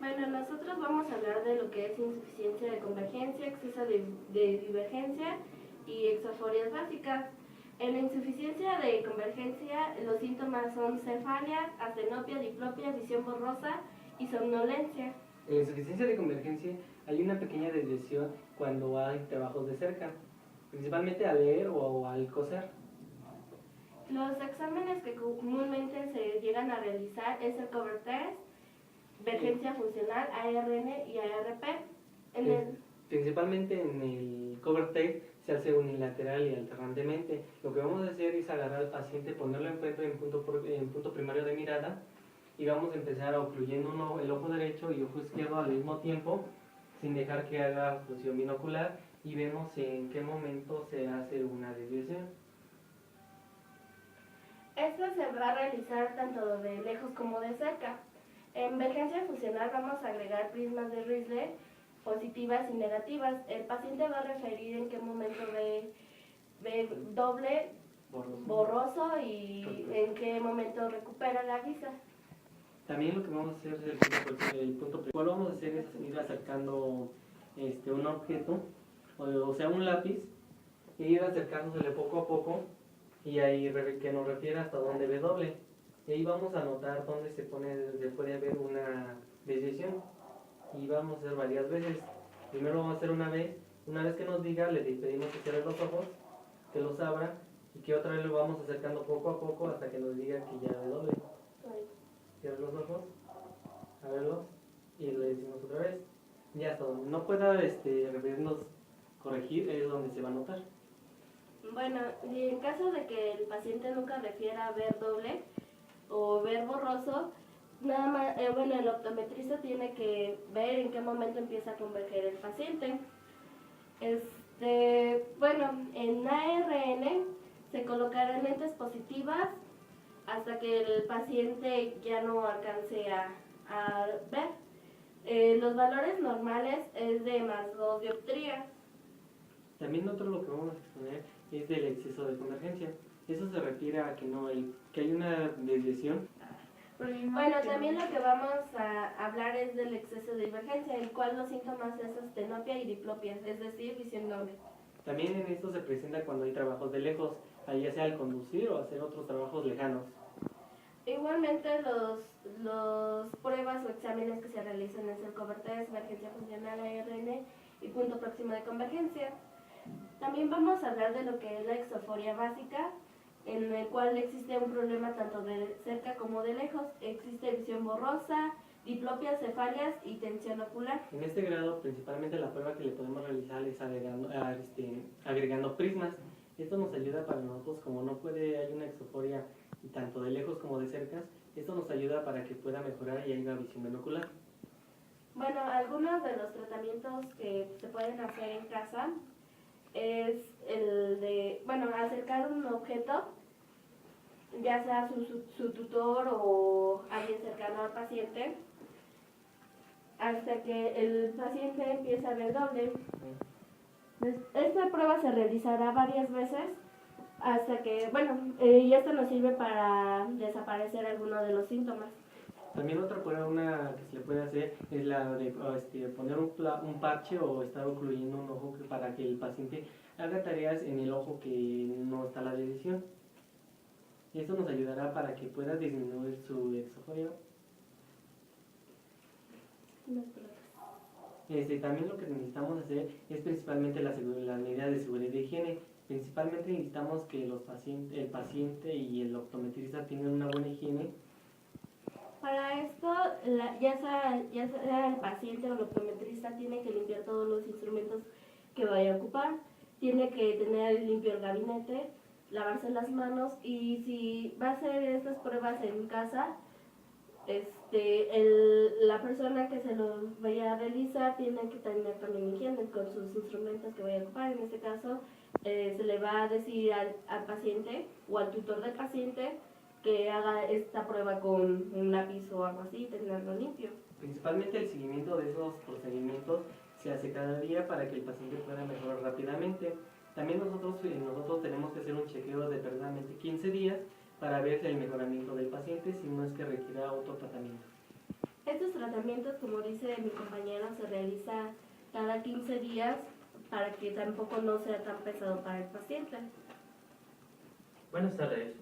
Bueno, nosotros vamos a hablar de lo que es insuficiencia de convergencia, exceso de divergencia y exoforias básicas. En la insuficiencia de convergencia, los síntomas son cefalias, astenopia, diplopia, visión borrosa y somnolencia. En la insuficiencia de convergencia hay una pequeña desviación cuando hay trabajos de cerca, principalmente al leer o al coser. Los exámenes que comúnmente se llegan a realizar es el cover test, vergencia funcional, ARN y ARP. Principalmente en el cover test se hace unilateral y alternantemente. Lo que vamos a hacer es agarrar al paciente, ponerlo enfrente en punto primario de mirada y vamos a empezar ocluyendo el ojo derecho y ojo izquierdo al mismo tiempo, sin dejar que haga oclusión binocular, y vemos en qué momento se hace una desviación. Esto se va a realizar tanto de lejos como de cerca. En vergencia funcional vamos a agregar prismas de Riesler positivas y negativas. El paciente va a referir en qué momento ve doble, borroso y en qué momento recupera la vista. También lo que vamos a hacer es el punto principal. Lo que vamos a hacer es ir acercando un objeto, o sea un lápiz, e ir acercándosele poco a poco y ahí que nos refiera hasta dónde ve doble. Y ahí vamos a notar dónde se puede haber una desviación, y vamos a hacer varias veces. Primero vamos a hacer una vez que nos diga, le pedimos que cierre los ojos, que los abra y que otra vez lo vamos acercando poco a poco hasta que nos diga que ya ve doble. Cierra los ojos, ábrelos y le decimos otra vez. Ya hasta donde no pueda vernos corregir es donde se va a notar. Bueno, y en caso de que el paciente nunca refiera ver doble o ver borroso, nada más, el optometrista tiene que ver en qué momento empieza a converger el paciente. En ARN se colocarán lentes positivas hasta que el paciente ya no alcance a ver. Los valores normales es de más 2 dioptrías. También lo que vamos a exponer es del exceso de convergencia. Eso se refiere a que hay una desviación. Bueno, también lo que vamos a hablar es del exceso de divergencia, el cual los síntomas es astenopia y diplopia, es decir, visión doble. También en esto se presenta cuando hay trabajos de lejos, ya sea al conducir o hacer otros trabajos lejanos. Igualmente los pruebas o exámenes que se realizan es el cover test, vergencia funcional, ARN y punto próximo de convergencia. También vamos a hablar de lo que es la exoforia básica, en el cual existe un problema tanto de cerca como de lejos. Existe visión borrosa, diplopias, cefalias y tensión ocular. En este grado, principalmente la prueba que le podemos realizar es agregando prismas. Esto nos ayuda para nosotros, como no hay una exoforia tanto de lejos como de cerca, esto nos ayuda para que pueda mejorar y haya visión binocular. Bueno, algunos de los tratamientos que se pueden hacer en casa es el de, acercar un objeto, ya sea su tutor o alguien cercano al paciente, hasta que el paciente empiece a ver doble. Esta prueba se realizará varias veces hasta que, y esto nos sirve para desaparecer alguno de los síntomas. También otra prueba que se le puede hacer es la de poner un parche o estar ocluyendo un ojo para que el paciente haga tareas en el ojo que no está la desviación. Y esto nos ayudará para que pueda disminuir su exoforia. También lo que necesitamos hacer es principalmente las medidas de seguridad y higiene. Principalmente necesitamos que el paciente y el optometrista tengan una buena higiene. Para esto, ya sea el paciente o el optometrista, tiene que limpiar todos los instrumentos que vaya a ocupar, tiene que tener limpio el gabinete, lavarse las manos, y si va a hacer estas pruebas en casa, la persona que se los vaya a realizar tiene que tener también higiene con sus instrumentos que vaya a ocupar. En este caso, se le va a decir al paciente o al tutor del paciente que haga esta prueba con un lápiz o algo así, tenerlo limpio. Principalmente el seguimiento de esos procedimientos se hace cada día para que el paciente pueda mejorar rápidamente. También nosotros tenemos que hacer un chequeo de verdaderamente 15 días para ver el mejoramiento del paciente, si no es que requiera otro tratamiento. Estos tratamientos, como dice mi compañero, se realiza cada 15 días para que tampoco no sea tan pesado para el paciente. Buenas tardes.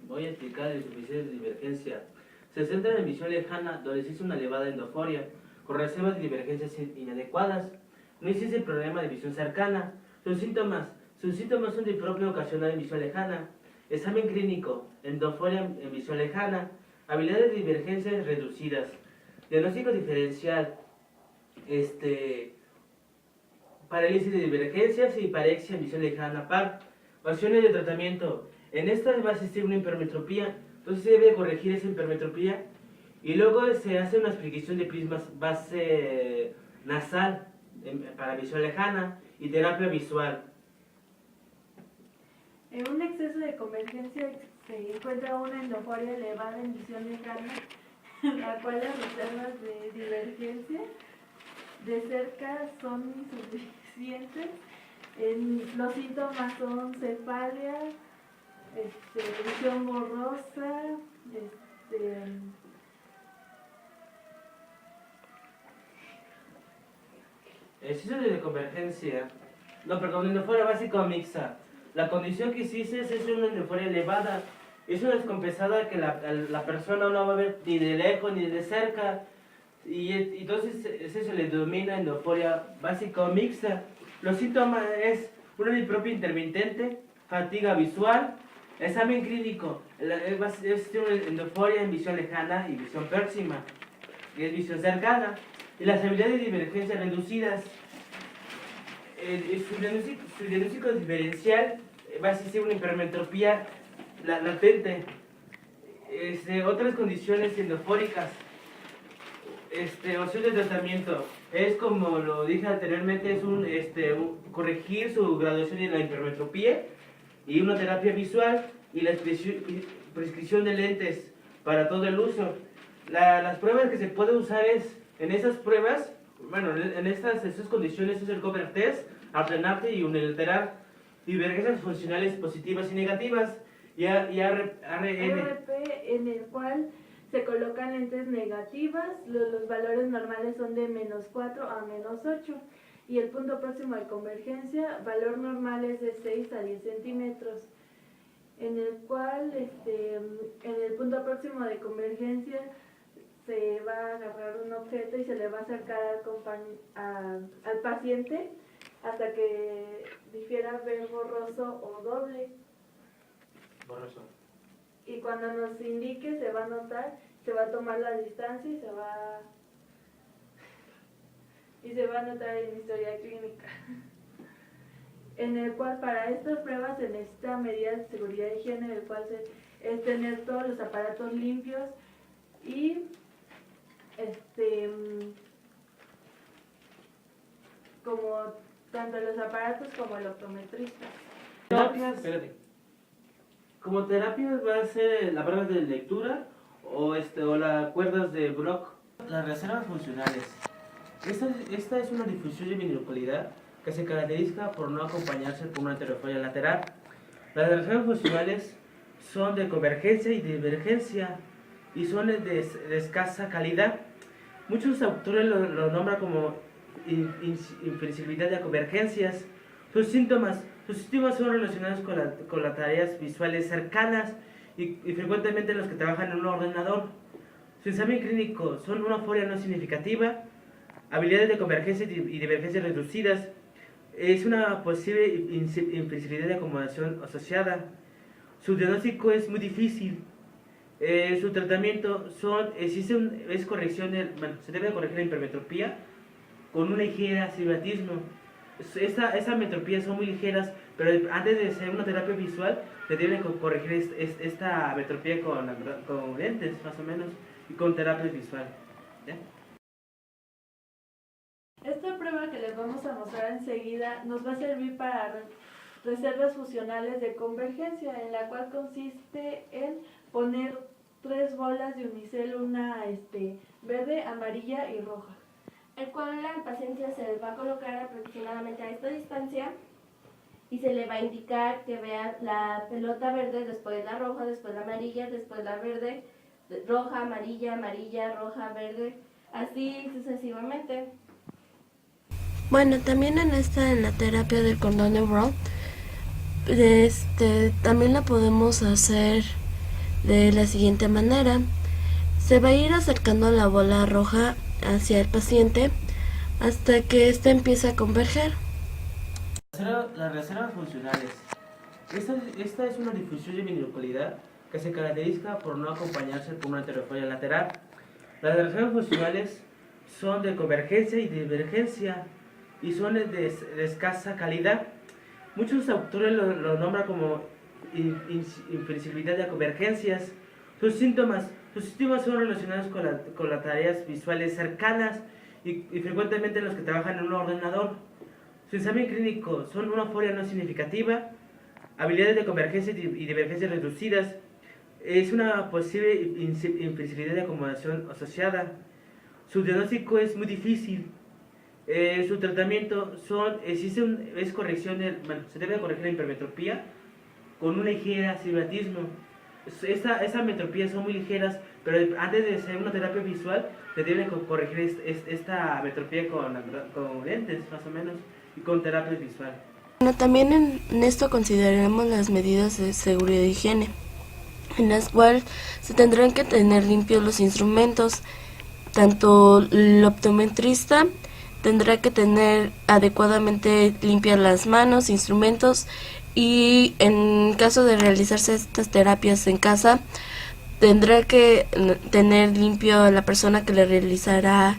Voy a explicar la insuficiencia de divergencia. Se centra en visión lejana, donde existe una elevada endoforia, con reservas de divergencias inadecuadas. No existe el problema de visión cercana. Sus síntomas son de propio ocasional en visión lejana. Examen clínico, endoforia en visión lejana, habilidades de divergencias reducidas. Diagnóstico diferencial, parálisis de divergencias y parexia en visión lejana par. Opciones de tratamiento. En esta va a existir una hipermetropía, entonces se debe corregir esa hipermetropía y luego se hace una aspiración de prismas base nasal para visión lejana y terapia visual. En un exceso de convergencia se encuentra una endoforia elevada en visión lejana, en la cual las reservas de divergencia de cerca son insuficientes. Los síntomas son cefalia, visión borrosa, Exceso de convergencia. Endoforia básica o mixta. La condición que existe es una endoforia elevada. Es una descompensada que la persona no va a ver ni de lejos ni de cerca. Y entonces eso se le denomina endoforia básica o mixta. Los síntomas es una diplopia intermitente, fatiga visual, examen clínico. Es una endoforia en visión lejana y visión próxima, que es visión cercana. Y las habilidades de divergencia reducidas. Su diagnóstico diferencial va a existir una hipermetropía latente. Otras condiciones endofóricas. Opción de tratamiento es, como lo dije anteriormente, es corregir su graduación en la hipermetropía y una terapia visual y la prescripción de lentes para todo el uso. Las pruebas que se pueden usar en esas pruebas, bueno, en estas condiciones es el cover test, alternante y unilateral, divergencias funcionales positivas y negativas y ARP, en el cual se colocan lentes negativas, los valores normales son de -4 a -8 y el punto próximo de convergencia, valor normal es de 6 a 10 centímetros, en el cual en el punto próximo de convergencia se va a agarrar un objeto y se le va a acercar al paciente hasta que difiera ver borroso o doble. borroso. Y cuando nos indique se va a notar, se va a tomar la distancia y se va a notar en historia clínica. En el cual para estas pruebas se necesita medidas de seguridad y higiene, el cual es tener todos los aparatos limpios y como tanto los aparatos como el optometrista. Espérate. Como terapia va a ser la prueba de lectura o las cuerdas de Brock. Las reservas funcionales. Esta es una difusión de binocularidad que se caracteriza por no acompañarse por una heteroforia lateral. Las reservas funcionales son de convergencia y divergencia y son de escasa calidad. Muchos autores lo nombran como inflexibilidad de convergencias. Sus síntomas son relacionados con las tareas visuales cercanas y frecuentemente los que trabajan en un ordenador. Su examen clínico son una foria no significativa, habilidades de convergencia y divergencia reducidas, es una posible inflexibilidad de acomodación asociada. Su diagnóstico es muy difícil. Su tratamiento es corrección se debe corregir la hipermetropía con una ligera astigmatismo. Esa metropía son muy ligeras, pero antes de hacer una terapia visual se debe corregir esta metropía con lentes más o menos y con terapia visual. ¿Ya? Esta prueba que les vamos a mostrar enseguida nos va a servir para reservas fusionales de convergencia, en la cual consiste en poner 3 bolas de unicel, una verde, amarilla y roja. El cual al paciente se le va a colocar aproximadamente a esta distancia y se le va a indicar que vea la pelota verde, después la roja, después la amarilla, después la verde, roja, amarilla, amarilla, roja, verde, así sucesivamente. Bueno, también en la terapia del cordón de Brown, también la podemos hacer de la siguiente manera. Se va a ir acercando la bola roja hacia el paciente hasta que ésta empiece a converger. Las reservas funcionales. Esta es una difusión de minilocalidad que se caracteriza por no acompañarse por una heterofilia lateral. Las reservas funcionales son de convergencia y divergencia y son de escasa calidad. Muchos autores lo nombran como inflexibilidad de convergencias. Sus síntomas son relacionados con las tareas visuales cercanas y frecuentemente los que trabajan en un ordenador. Su examen clínico son una folia no significativa, habilidades de convergencia y divergencia reducidas, es una posible inflexibilidad de acomodación asociada. Su diagnóstico es muy difícil. Su tratamiento es corrección se debe corregir la hipermetropía con un ligero astigmatismo. Estas metropías son muy ligeras, pero antes de hacer una terapia visual se debe corregir esta metropía con lentes más o menos y con terapia visual. Bueno, también en esto consideraremos las medidas de seguridad e higiene, en las cuales se tendrán que tener limpios los instrumentos. Tanto el optometrista tendrá que tener adecuadamente limpias las manos, instrumentos, y en caso de realizarse estas terapias en casa, tendrá que tener limpio a la persona que le realizará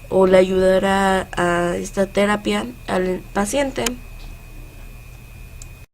o le ayudará a esta terapia al paciente.